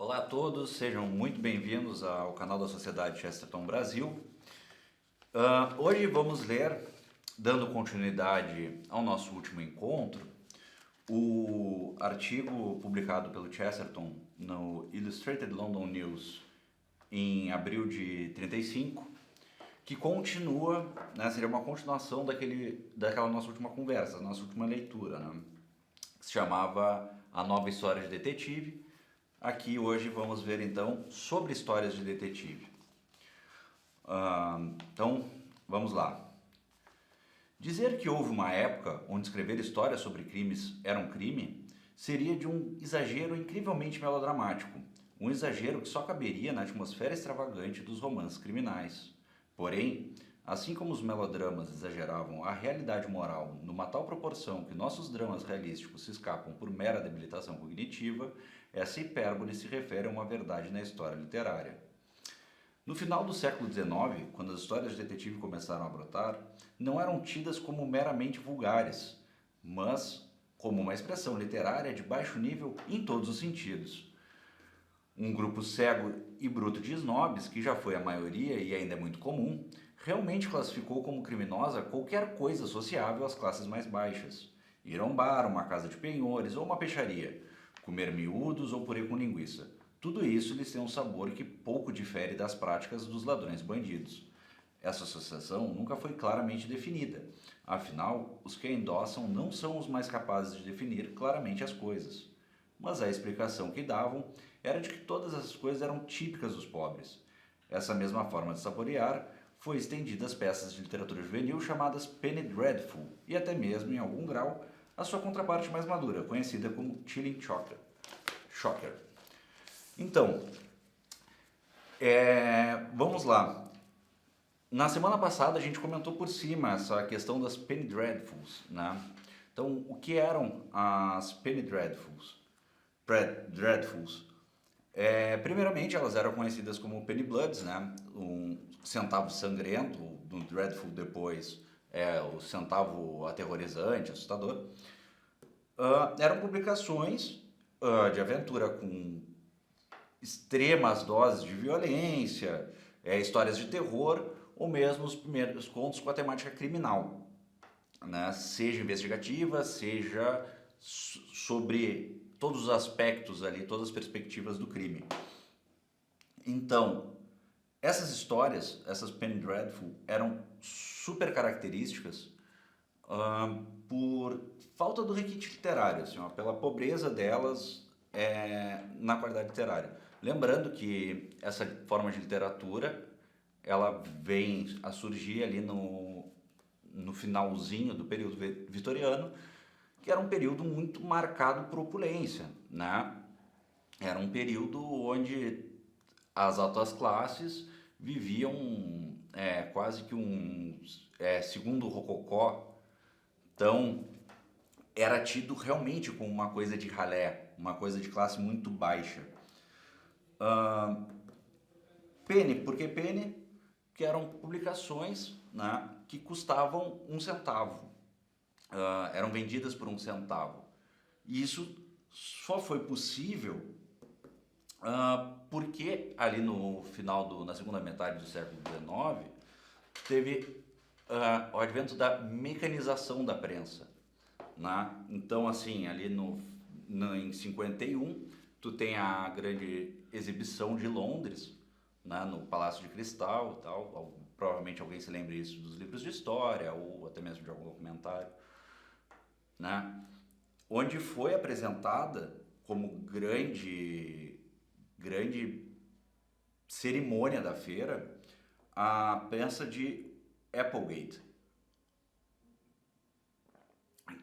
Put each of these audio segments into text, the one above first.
Olá a todos, sejam muito bem-vindos ao canal da Sociedade Chesterton Brasil. Hoje vamos ler, dando continuidade ao nosso último encontro, o artigo publicado pelo Chesterton no Illustrated London News em abril de 35, que continua, né, seria uma continuação daquela nossa última conversa, nossa última leitura, né, que se chamava A Nova História de Detetive. Aqui hoje vamos ver então sobre histórias de detetive. Então vamos lá. Dizer que houve uma época onde escrever histórias sobre crimes era um crime seria de um exagero incrivelmente melodramático, um exagero que só caberia na atmosfera extravagante dos romances criminais. Porém, assim como os melodramas exageravam a realidade moral numa tal proporção que nossos dramas realísticos se escapam por mera debilitação cognitiva, essa hipérbole se refere a uma verdade na história literária. No final do século XIX, quando as histórias de detetive começaram a brotar, não eram tidas como meramente vulgares, mas como uma expressão literária de baixo nível em todos os sentidos. Um grupo cego e bruto de snobs, que já foi a maioria e ainda é muito comum, realmente classificou como criminosa qualquer coisa associável às classes mais baixas. Ir a um bar, uma casa de penhores ou uma peixaria, comer miúdos ou purê com linguiça. Tudo isso lhes tem um sabor que pouco difere das práticas dos ladrões bandidos. Essa associação nunca foi claramente definida. Afinal, os que a endossam não são os mais capazes de definir claramente as coisas. Mas a explicação que davam era de que todas essas coisas eram típicas dos pobres. Essa mesma forma de saborear foi estendida às peças de literatura juvenil chamadas Penny Dreadful e até mesmo, em algum grau, a sua contraparte mais madura, conhecida como Chilling Shocker. Então, vamos lá. Na semana passada a gente comentou por cima essa questão das Penny Dreadfuls, né? Então, o que eram as Penny Dreadfuls? Primeiramente, elas eram conhecidas como Penny Bloods, né? Um centavo sangrento, do Dreadful depois o centavo aterrorizante, assustador. Eram publicações de aventura com extremas doses de violência, histórias de terror, ou mesmo os primeiros contos com a temática criminal, né? Seja investigativa, seja sobre todos os aspectos ali, todas as perspectivas do crime. Então, essas histórias, essas Penny Dreadful, eram super características por falta do requinte literário, assim, pela pobreza delas na qualidade literária. Lembrando que essa forma de literatura, ela vem a surgir ali no finalzinho do período vitoriano, que era um período muito marcado por opulência, né? Era um período onde as altas classes viviam quase que segundo o Rococó. Então, era tido realmente como uma coisa de ralé, uma coisa de classe muito baixa. Penny, por que Penny? Que eram publicações, né, que custavam 1 centavo. Eram vendidas por 1 centavo. E isso só foi possível porque ali no final na segunda metade do século XIX teve o advento da mecanização da prensa, né? Então, assim, ali em 51, tu tem a grande exibição de Londres, né, no Palácio de Cristal e tal. Provavelmente alguém se lembra isso dos livros de história ou até mesmo de algum documentário, né? Onde foi apresentada como grande cerimônia da feira a peça de Applegate,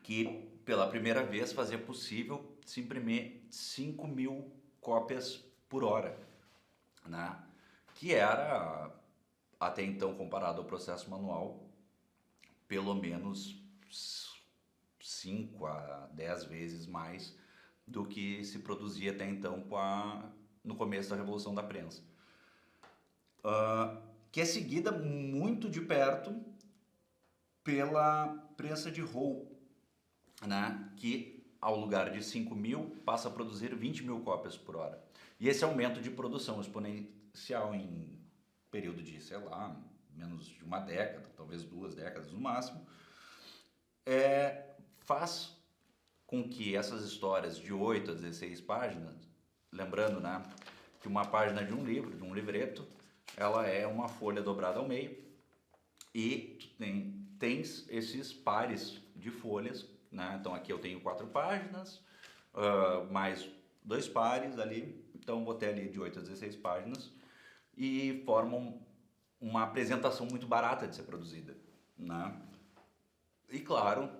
que pela primeira vez fazia possível se imprimir 5.000 cópias por hora, né? Que era, até então, comparado ao processo manual, pelo menos 5 a 10 vezes mais do que se produzia até então no começo da Revolução da Prensa. Que é seguida muito de perto pela prensa de Hull, né? Que ao lugar de 5.000 passa a produzir 20.000 cópias por hora. E esse aumento de produção exponencial em período de, sei lá, menos de uma década, talvez 2 décadas no máximo, faz com que essas histórias de 8 a 16 páginas, lembrando, né, que uma página de um livro, de um livreto, ela é uma folha dobrada ao meio e tens esses pares de folhas, né? Então aqui eu tenho 4 páginas, mais 2 pares ali, então botei ali de 8 a 16 páginas e formam uma apresentação muito barata de ser produzida, né? E claro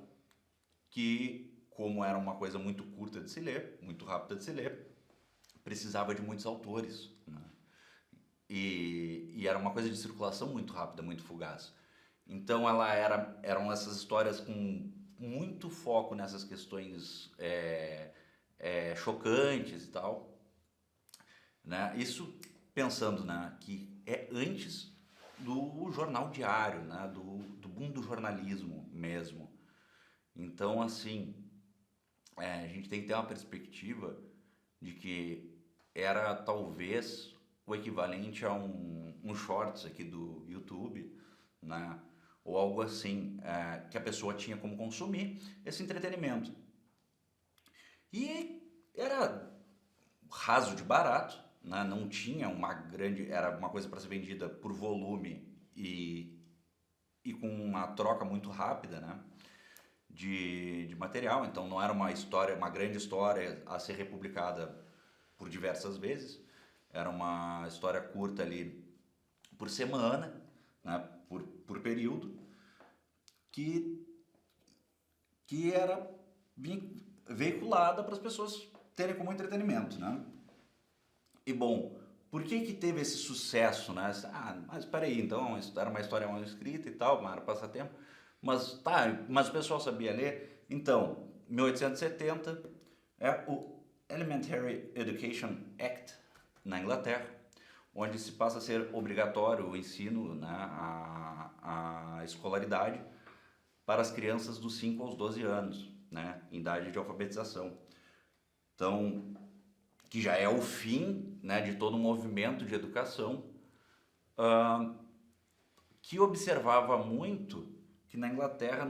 que, como era uma coisa muito curta de se ler, muito rápida de se ler, precisava de muitos autores, né? E era uma coisa de circulação muito rápida, muito fugaz. Então eram essas histórias com muito foco nessas questões chocantes e tal, né? Isso pensando, né, que é antes do jornal diário, né, do boom do jornalismo mesmo. Então, assim, a gente tem que ter uma perspectiva de que era talvez o equivalente a um shorts aqui do YouTube, né? Ou algo assim, que a pessoa tinha como consumir esse entretenimento. E era raso de barato, né? Não tinha uma grande... Era uma coisa para ser vendida por volume e com uma troca muito rápida, né? De material. Então não era uma história, uma grande história a ser republicada por diversas vezes. Era uma história curta ali por semana, né? por período, que era veiculada para as pessoas terem como entretenimento, né? E bom, por que teve esse sucesso, né? Mas espera aí, então era uma história mal escrita e tal, era passatempo, mas mas o pessoal sabia ler. Então, 1870 é o Elementary Education Act na Inglaterra, onde se passa a ser obrigatório o ensino, né, a escolaridade para as crianças dos 5 aos 12 anos, né, em idade de alfabetização. Então, que já é o fim, né, de todo um movimento de educação, que observava muito que na Inglaterra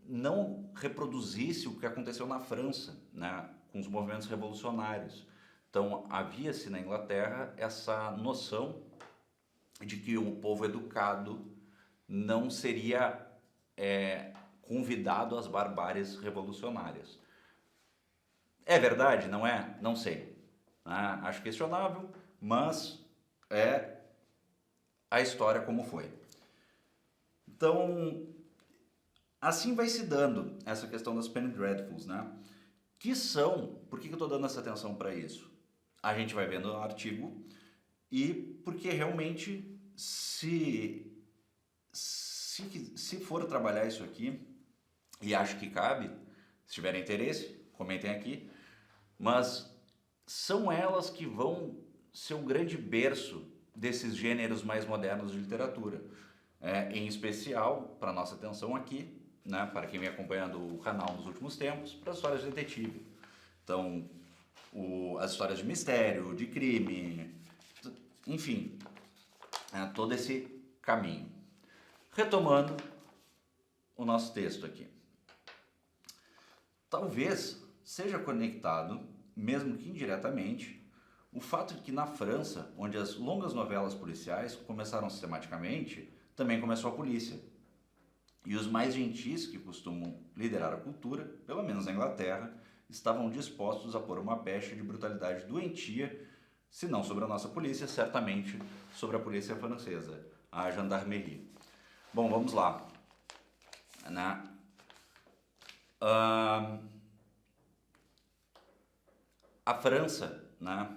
não reproduzisse o que aconteceu na França, né, com os movimentos revolucionários. Então, havia-se na Inglaterra essa noção de que o povo educado não seria convidado às barbáries revolucionárias. É verdade? Não é? Não sei. Acho questionável, mas é a história como foi. Então, assim vai se dando essa questão das Penny Dreadfuls, né? Que são... Por que eu estou dando essa atenção para isso? A gente vai vendo o artigo e porque realmente se for trabalhar isso aqui, e acho que cabe, se tiverem interesse, comentem aqui, mas são elas que vão ser o grande berço desses gêneros mais modernos de literatura. Em especial, para nossa atenção aqui, né, para quem vem acompanhando o canal nos últimos tempos, para as histórias de detetive. Então, as histórias de mistério, de crime, enfim, todo esse caminho. Retomando o nosso texto aqui. Talvez seja conectado, mesmo que indiretamente, o fato de que na França, onde as longas novelas policiais começaram sistematicamente, também começou a polícia. E os mais gentis que costumam liderar a cultura, pelo menos na Inglaterra, estavam dispostos a pôr uma pecha de brutalidade doentia, se não sobre a nossa polícia, certamente sobre a polícia francesa, a gendarmerie. Bom, vamos lá. A França, né,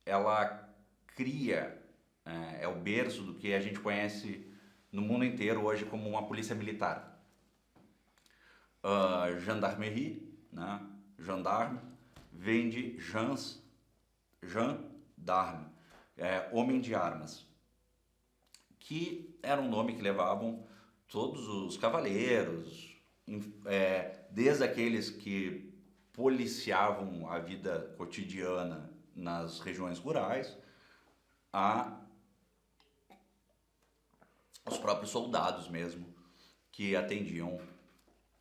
ela cria, é o berço do que a gente conhece no mundo inteiro hoje como uma polícia militar. Gendarmerie, né, gendarme, vem de gendarme, homem de armas, que era um nome que levavam todos os cavaleiros, desde aqueles que policiavam a vida cotidiana nas regiões rurais, a os próprios soldados mesmo, que atendiam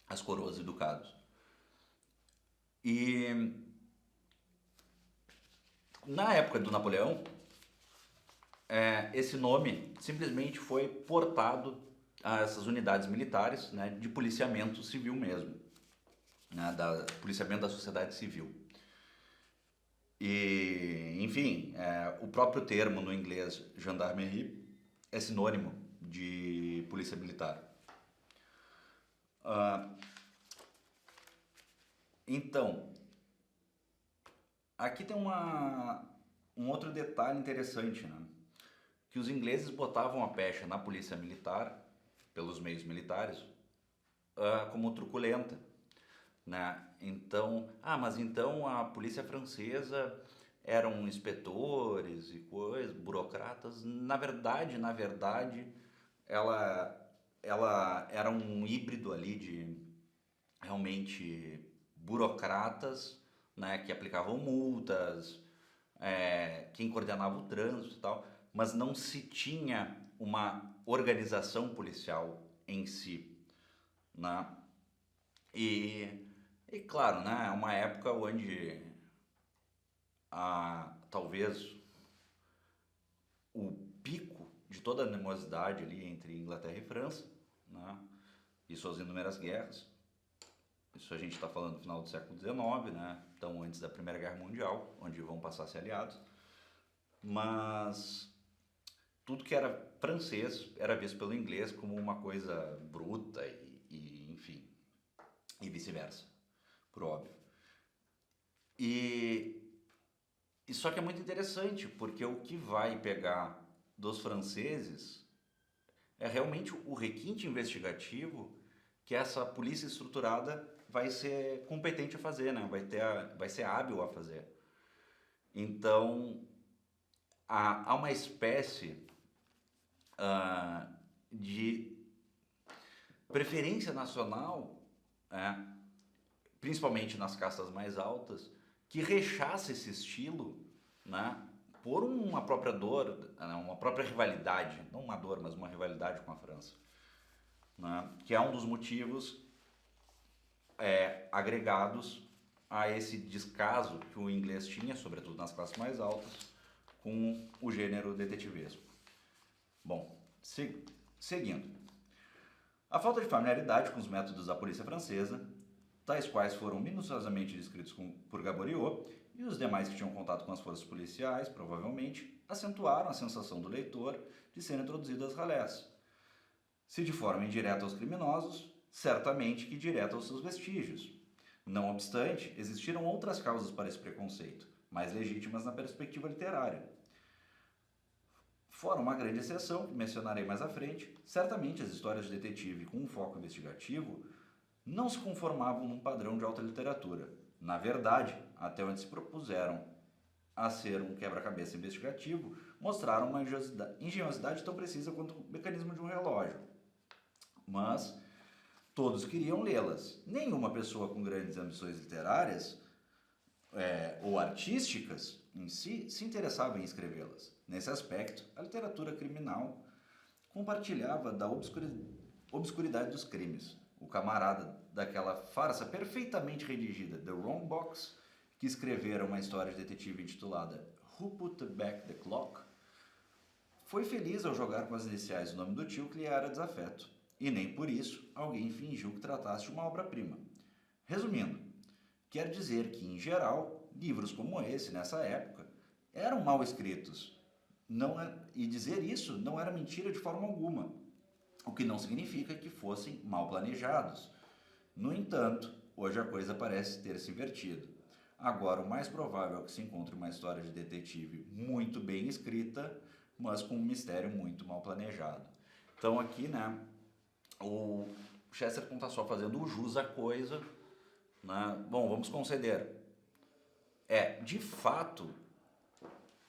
as coroas e ducados. E na época do Napoleão, esse nome simplesmente foi portado a essas unidades militares, né, de policiamento civil mesmo, né, policiamento da sociedade civil. E, enfim, o próprio termo no inglês gendarmerie é sinônimo de polícia militar. Então, aqui tem um outro detalhe interessante, né? Que os ingleses botavam a pecha na polícia militar, pelos meios militares, como truculenta, né? Então, mas então a polícia francesa eram inspetores e coisas, burocratas. Na verdade, ela era um híbrido ali de realmente burocratas, né, que aplicavam multas, quem coordenava o trânsito e tal, mas não se tinha uma organização policial em si, né? E claro, né, é uma época onde talvez o pico de toda a animosidade ali entre Inglaterra e França, né, e suas inúmeras guerras. Isso a gente está falando no final do século XIX, né? Então antes da Primeira Guerra Mundial, onde vão passar a ser aliados. Mas tudo que era francês era visto pelo inglês como uma coisa bruta enfim, e vice-versa, por óbvio. E só que é muito interessante, porque o que vai pegar dos franceses é realmente o requinte investigativo que essa polícia estruturada vai ser competente a fazer, né? Vai ser hábil a fazer. Então, há uma espécie de preferência nacional, principalmente nas castas mais altas, que rechaça esse estilo, né, por uma própria dor, uma própria rivalidade, não uma dor, mas uma rivalidade com a França, né, que é um dos motivos agregados a esse descaso que o inglês tinha, sobretudo nas classes mais altas, com o gênero detetivesco. Bom, seguindo. A falta de familiaridade com os métodos da polícia francesa, tais quais foram minuciosamente descritos por Gaboriau e os demais que tinham contato com as forças policiais, provavelmente, acentuaram a sensação do leitor de serem introduzidas ralés. Se de forma indireta aos criminosos, certamente que direta aos seus vestígios. Não obstante, existiram outras causas para esse preconceito, mais legítimas na perspectiva literária. Fora uma grande exceção, que mencionarei mais à frente, certamente as histórias de detetive com um foco investigativo não se conformavam num padrão de alta literatura. Na verdade, até onde se propuseram a ser um quebra-cabeça investigativo, mostraram uma engenhosidade tão precisa quanto o mecanismo de um relógio. Mas todos queriam lê-las. Nenhuma pessoa com grandes ambições literárias ou artísticas em si se interessava em escrevê-las. Nesse aspecto, a literatura criminal compartilhava da obscuridade dos crimes. O camarada daquela farsa perfeitamente redigida The Wrong Box, que escrevera uma história de detetive intitulada Who Put Back the Clock, foi feliz ao jogar com as iniciais do nome do tio que lhe era desafeto, e nem por isso alguém fingiu que tratasse de uma obra-prima. Resumindo, quer dizer que, em geral, livros como esse, nessa época, eram mal escritos. E dizer isso não era mentira de forma alguma, o que não significa que fossem mal planejados. No entanto, hoje a coisa parece ter se invertido. Agora, o mais provável é que se encontre uma história de detetive muito bem escrita, mas com um mistério muito mal planejado. Então aqui, né, o Chesterton está só fazendo o jus à coisa, né? Bom, vamos conceder. De fato,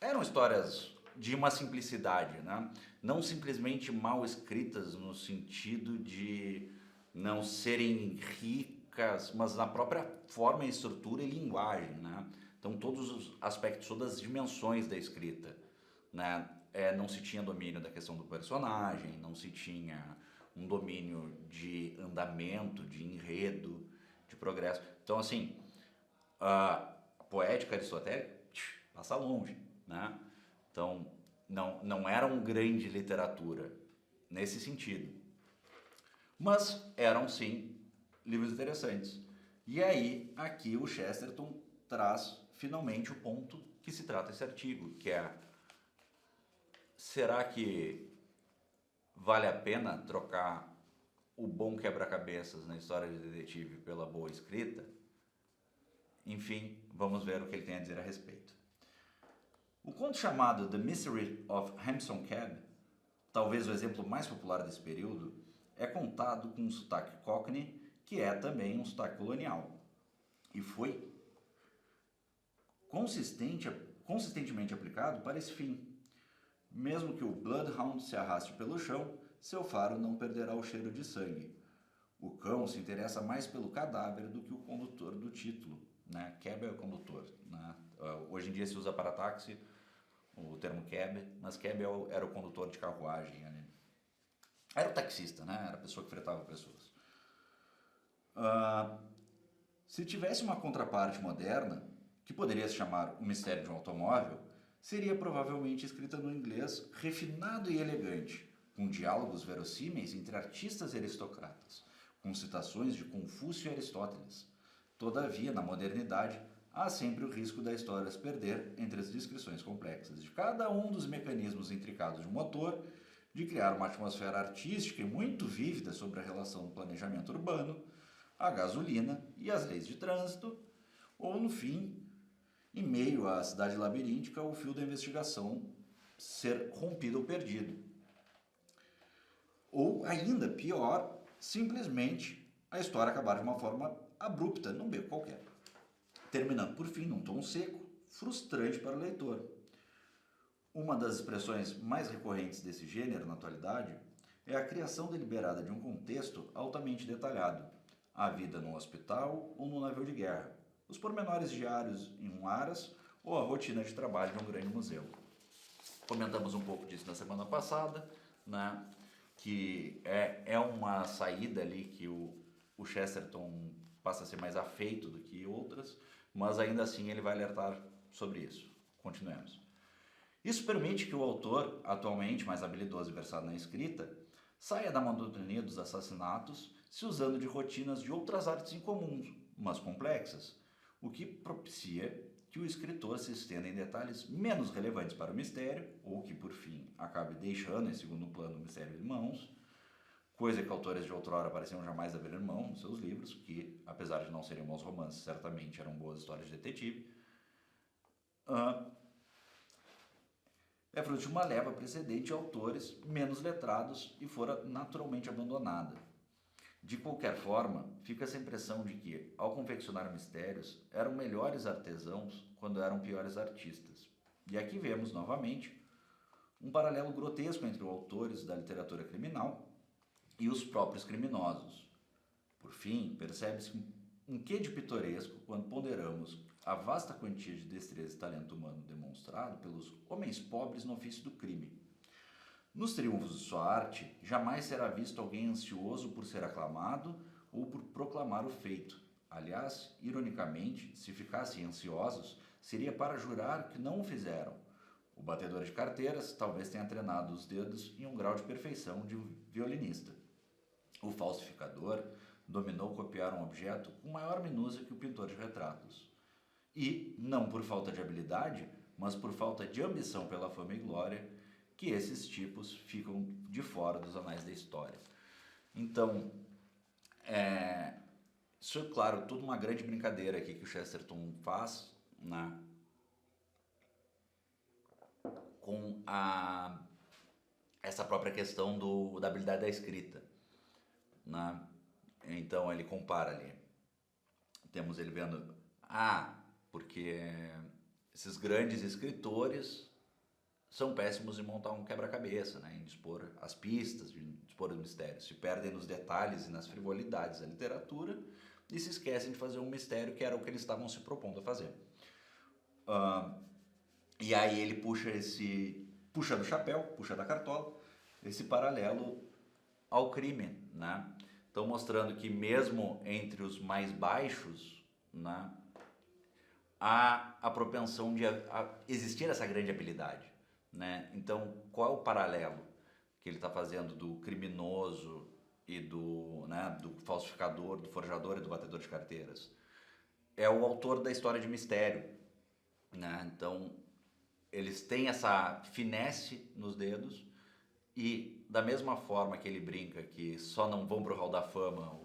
eram histórias de uma simplicidade, né? Não simplesmente mal escritas no sentido de não serem ricas, mas na própria forma, estrutura e linguagem, né? Então todos os aspectos, todas as dimensões da escrita, né? Não se tinha domínio da questão do personagem, não se tinha um domínio de andamento, de enredo, de progresso. Então assim, a poética aristotélica passa longe, né? Então não era uma grande literatura nesse sentido, mas eram sim livros interessantes. E aí aqui o Chesterton traz finalmente o ponto que se trata esse artigo, que é: será que vale a pena trocar o bom quebra-cabeças na história de detetive pela boa escrita? Enfim, vamos ver o que ele tem a dizer a respeito. O conto chamado The Mystery of Hampson Cab, talvez o exemplo mais popular desse período, é contado com um sotaque cockney, que é também um sotaque colonial, e foi consistentemente aplicado para esse fim. Mesmo que o Bloodhound se arraste pelo chão, seu faro não perderá o cheiro de sangue. O cão se interessa mais pelo cadáver do que o condutor do título, né? Cab é o condutor, né? Hoje em dia se usa para táxi o termo cab, mas cab era o condutor de carruagem, né? Era o taxista, né? Era a pessoa que fretava pessoas. Se tivesse uma contraparte moderna, que poderia se chamar O Mistério de um Automóvel, seria provavelmente escrita no inglês refinado e elegante, com diálogos verossímeis entre artistas e aristocratas, com citações de Confúcio e Aristóteles. Todavia, na modernidade, há sempre o risco da história se perder entre as descrições complexas de cada um dos mecanismos intricados de motor, de criar uma atmosfera artística e muito vívida sobre a relação do planejamento urbano, a gasolina e as leis de trânsito, ou, no fim, em meio à cidade labiríntica, o fio da investigação ser rompido ou perdido. Ou, ainda pior, simplesmente a história acabar de uma forma abrupta, num beco qualquer, terminando por fim num tom seco, frustrante para o leitor. Uma das expressões mais recorrentes desse gênero na atualidade é a criação deliberada de um contexto altamente detalhado, a vida num hospital ou num navio de guerra, os pormenores diários em um aras ou a rotina de trabalho de um grande museu. Comentamos um pouco disso na semana passada, né? Que é uma saída ali que o Chesterton passa a ser mais afeito do que outras, mas ainda assim ele vai alertar sobre isso. Continuemos. Isso permite que o autor, atualmente mais habilidoso e versado na escrita, saia da monotonia dos assassinatos, se usando de rotinas de outras artes incomuns, mas complexas, o que propicia que o escritor se estenda em detalhes menos relevantes para o mistério, ou que, por fim, acabe deixando em segundo plano o mistério de mãos, coisa que autores de outrora pareciam jamais abrir mão nos seus livros, que, apesar de não serem bons romances, certamente eram boas histórias de detetive. É fruto de uma leva precedente de autores menos letrados e fora naturalmente abandonada. De qualquer forma, fica essa impressão de que, ao confeccionar mistérios, eram melhores artesãos quando eram piores artistas. E aqui vemos, novamente, um paralelo grotesco entre os autores da literatura criminal e os próprios criminosos. Por fim, percebe-se um quê de pitoresco quando ponderamos a vasta quantia de destreza e talento humano demonstrado pelos homens pobres no ofício do crime. Nos triunfos de sua arte, jamais será visto alguém ansioso por ser aclamado ou por proclamar o feito. Aliás, ironicamente, se ficassem ansiosos, seria para jurar que não o fizeram. O batedor de carteiras talvez tenha treinado os dedos em um grau de perfeição de um violinista. O falsificador dominou copiar um objeto com maior minúcia que o pintor de retratos. E, não por falta de habilidade, mas por falta de ambição pela fama e glória, que esses tipos ficam de fora dos anais da história. Então, isso é claro, tudo uma grande brincadeira aqui que o Chesterton faz, né, com essa própria questão da habilidade da escrita, né? Então ele compara ali, temos ele vendo, porque esses grandes escritores são péssimos em montar um quebra-cabeça, né, em dispor as pistas, em dispor os mistérios. Se perdem nos detalhes e nas frivolidades da literatura e se esquecem de fazer um mistério que era o que eles estavam se propondo a fazer. Ah, e aí ele puxa do chapéu, puxa da cartola, esse paralelo ao crime, né? Então mostrando que mesmo entre os mais baixos, né, há a propensão de existir essa grande habilidade, né? Então qual é o paralelo que ele está fazendo do criminoso e do falsificador, do forjador e do batedor de carteiras? É o autor da história de mistério, né? Então eles têm essa finesse nos dedos e da mesma forma que ele brinca que só não vão pro hall da fama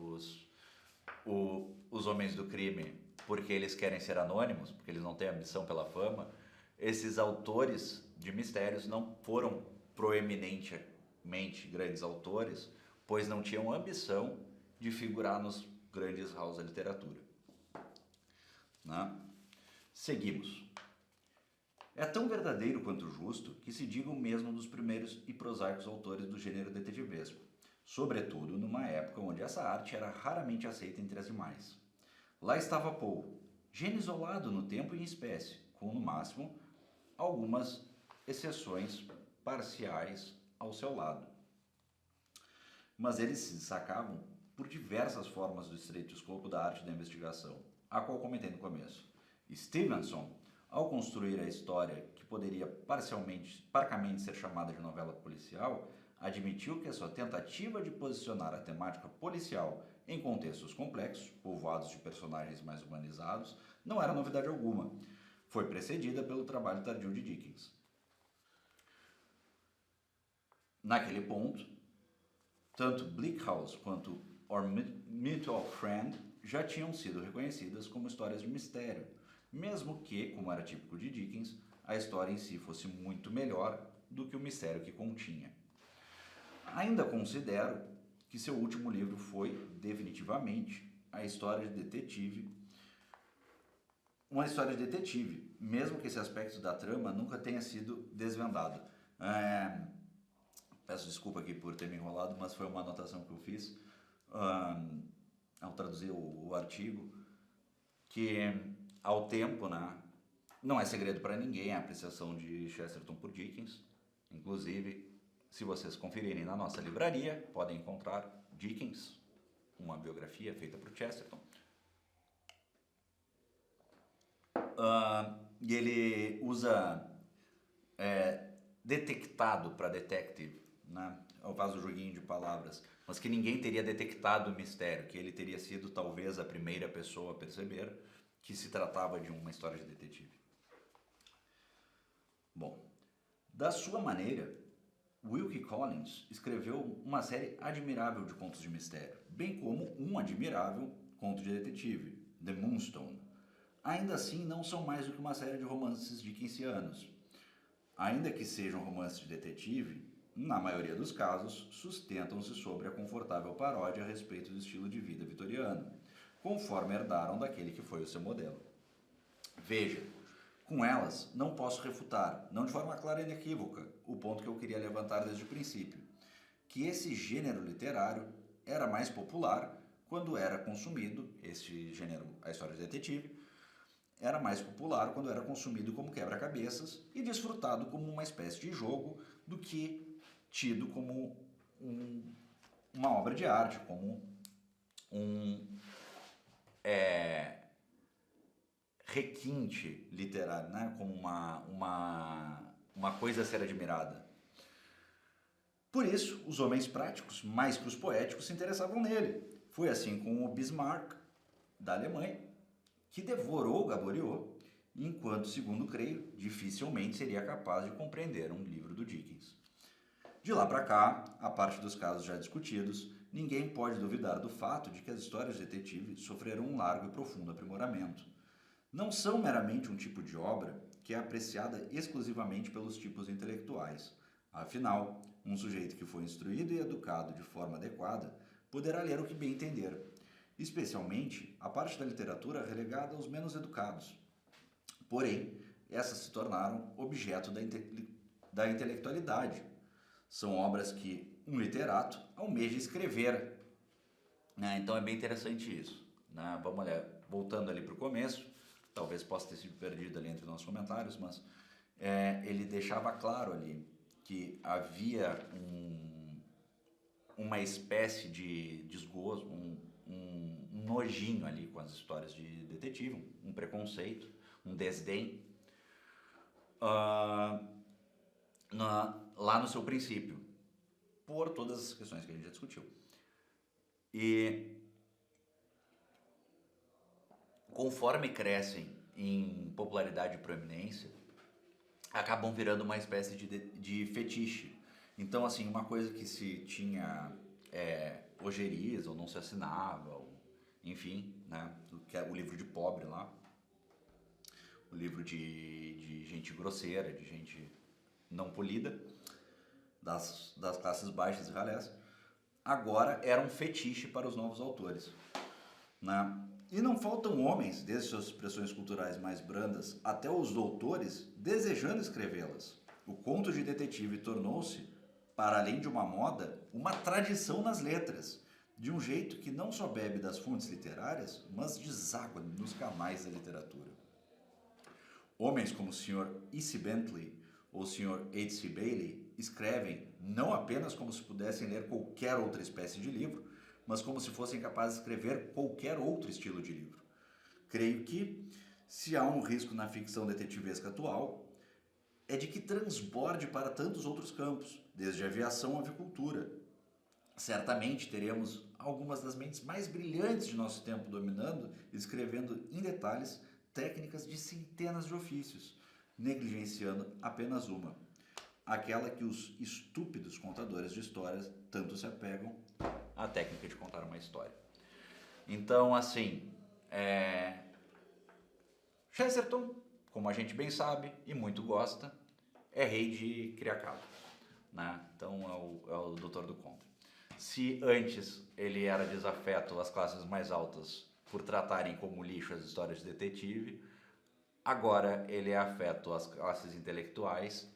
os homens do crime porque eles querem ser anônimos, porque eles não têm ambição pela fama, esses autores de mistérios não foram proeminentemente grandes autores, pois não tinham ambição de figurar nos grandes halls da literatura. Né? Seguimos. É tão verdadeiro quanto justo que se diga o mesmo dos primeiros e prosaicos autores do gênero detetivesco, sobretudo numa época onde essa arte era raramente aceita entre as demais. Lá estava Poe, gênio isolado no tempo e em espécie, com no máximo algumas exceções parciais ao seu lado. Mas eles se destacavam por diversas formas do estreitoscopo da arte da investigação, a qual comentei no começo. Stevenson, ao construir a história que poderia parcamente ser chamada de novela policial, admitiu que a sua tentativa de posicionar a temática policial em contextos complexos, povoados de personagens mais humanizados, não era novidade alguma. Foi precedida pelo trabalho tardio de Dickens. Naquele ponto, tanto Bleak House quanto Our Mutual Friend já tinham sido reconhecidas como histórias de mistério, mesmo que, como era típico de Dickens, a história em si fosse muito melhor do que o mistério que continha. Ainda considero que seu último livro foi, definitivamente, uma história de detetive, mesmo que esse aspecto da trama nunca tenha sido desvendado. Peço desculpa aqui por ter me enrolado, mas foi uma anotação que eu fiz ao traduzir o artigo, que ao tempo, né, não é segredo para ninguém a apreciação de Chesterton por Dickens. Inclusive, se vocês conferirem na nossa livraria, podem encontrar Dickens, uma biografia feita por Chesterton. E ele usa detectado para detective, né? Eu faço o joguinho de palavras, mas que ninguém teria detectado o mistério, que ele teria sido talvez a primeira pessoa a perceber que se tratava de uma história de detetive. Bom, da sua maneira, Wilkie Collins escreveu uma série admirável de contos de mistério, bem como um admirável conto de detetive, The Moonstone. Ainda assim, não são mais do que uma série de romances dickensianos. Ainda que sejam romances de detetive, na maioria dos casos, sustentam-se sobre a confortável paródia a respeito do estilo de vida vitoriano, conforme herdaram daquele que foi o seu modelo. Veja, com elas não posso refutar, não de forma clara e inequívoca, o ponto que eu queria levantar desde o princípio, que esse gênero literário era mais popular quando era consumido, esse gênero, a história de detetive, era mais popular quando era consumido como quebra-cabeças e desfrutado como uma espécie de jogo do que tido como uma obra de arte, como requinte literário, né? Como uma coisa a ser admirada. Por isso, os homens práticos, mais que os poéticos, se interessavam nele. Foi assim com o Bismarck, da Alemanha, que devorou Gaboriau, enquanto, segundo creio, dificilmente seria capaz de compreender um livro do Dickens. De lá para cá, a parte dos casos já discutidos, ninguém pode duvidar do fato de que as histórias de detetive sofreram um largo e profundo aprimoramento. Não são meramente um tipo de obra que é apreciada exclusivamente pelos tipos intelectuais. Afinal, um sujeito que foi instruído e educado de forma adequada poderá ler o que bem entender, especialmente a parte da literatura relegada aos menos educados. Porém, essas se tornaram objeto da intelectualidade. São obras que um literato almeja escrever. Então é bem interessante isso. Vamos olhar, voltando ali para o começo, talvez possa ter sido perdido ali entre nossos comentários, mas ele deixava claro ali que havia uma espécie de desgosto, um nojinho ali com as histórias de detetive, um preconceito, um desdém, lá no seu princípio, por todas as questões que a gente já discutiu. E conforme crescem em popularidade e proeminência, acabam virando uma espécie de fetiche. Então, assim, uma coisa que se tinha ojeriza ou não se assinava, ou, enfim, né, que é o livro de pobre lá, o livro de gente grosseira, de gente não polida, das classes baixas e ralés, agora era um fetiche para os novos autores, né? E não faltam homens, desde suas expressões culturais mais brandas até os doutores, desejando escrevê-las. O conto de detetive tornou-se, para além de uma moda, uma tradição nas letras, de um jeito que não só bebe das fontes literárias, mas deságua nos canais da literatura. Homens como o Sr. E.C. Bentley ou o Sr. H.C. Bailey escrevem não apenas como se pudessem ler qualquer outra espécie de livro, mas como se fossem capazes de escrever qualquer outro estilo de livro. Creio que, se há um risco na ficção detetivesca atual, é de que transborde para tantos outros campos, desde a aviação à avicultura. Certamente teremos algumas das mentes mais brilhantes de nosso tempo dominando e escrevendo em detalhes técnicas de centenas de ofícios, negligenciando apenas uma, aquela que os estúpidos contadores de histórias tanto se apegam, a técnica de contar uma história. Então, assim, Chesterton, como a gente bem sabe e muito gosta, é rei de criar cabo, né? Então é o doutor do conto. Se antes ele era desafeto às classes mais altas por tratarem como lixo as histórias de detetive, agora ele é afeto às classes intelectuais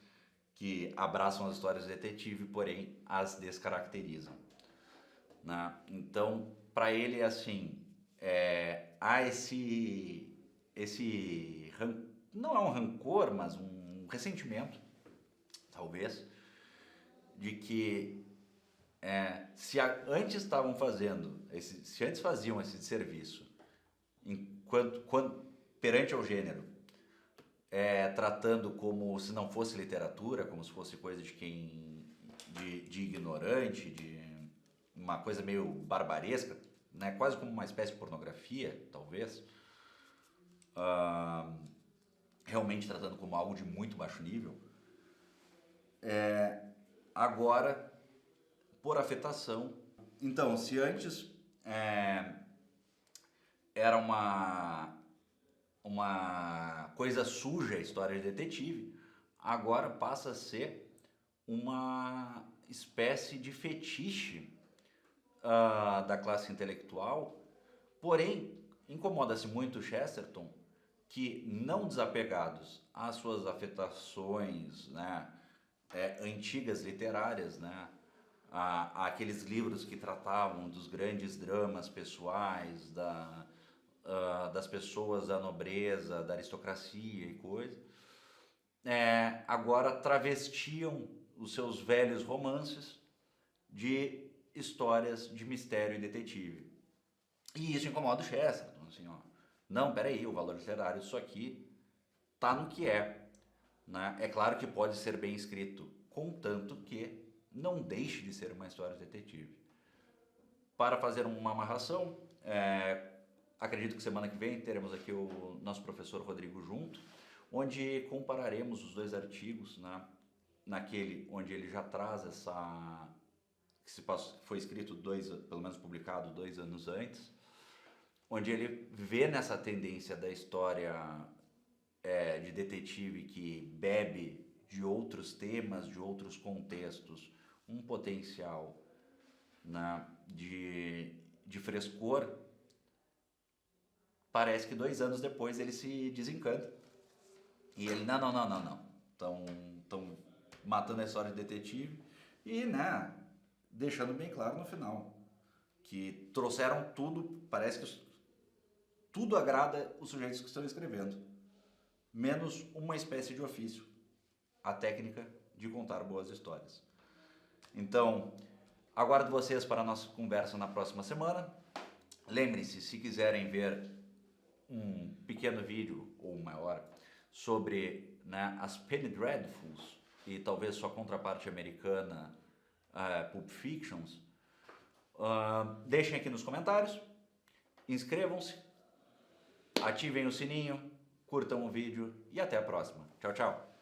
que abraçam as histórias de detetive, porém as descaracterizam, né? Então, para ele, assim, há não é um rancor, mas um ressentimento, talvez, de que se antes estavam fazendo, se antes faziam esse serviço, perante ao gênero, tratando como se não fosse literatura, como se fosse coisa de ignorante, de uma coisa meio barbaresca, né? Quase como uma espécie de pornografia, talvez, realmente tratando como algo de muito baixo nível, agora, por afetação. Então, se antes era uma coisa suja a história de detetive, agora passa a ser uma espécie de fetiche da classe intelectual. Porém, incomoda-se muito Chesterton que, não desapegados às suas afetações, né, antigas literárias, né, aqueles livros que tratavam dos grandes dramas pessoais, das pessoas da nobreza, da aristocracia e coisa, agora travestiam os seus velhos romances de histórias de mistério e detetive. E isso incomoda o Chesterton, assim, ó. Não, peraí, o valor literário disso aqui tá no que é, né? É claro que pode ser bem escrito, contanto que não deixe de ser uma história de detetive. Para fazer uma amarração, acredito que semana que vem teremos aqui o nosso professor Rodrigo junto, onde compararemos os dois artigos, né? Naquele onde ele já traz foi escrito pelo menos publicado 2 anos antes, onde ele vê nessa tendência da história de detetive que bebe de outros temas, de outros contextos, um potencial, né, de frescor. Parece que 2 anos depois ele se desencanta. E ele, não. Estão matando a história de detetive e, né, deixando bem claro no final que trouxeram tudo, parece que tudo agrada os sujeitos que estão escrevendo, menos uma espécie de ofício, a técnica de contar boas histórias. Então, aguardo vocês para a nossa conversa na próxima semana. Lembrem-se, se quiserem ver um pequeno vídeo ou maior sobre, né, as Penny Dreadfuls e talvez sua contraparte americana, Pulp Fictions, deixem aqui nos comentários, inscrevam-se, ativem o sininho, curtam o vídeo e até a próxima. Tchau, tchau!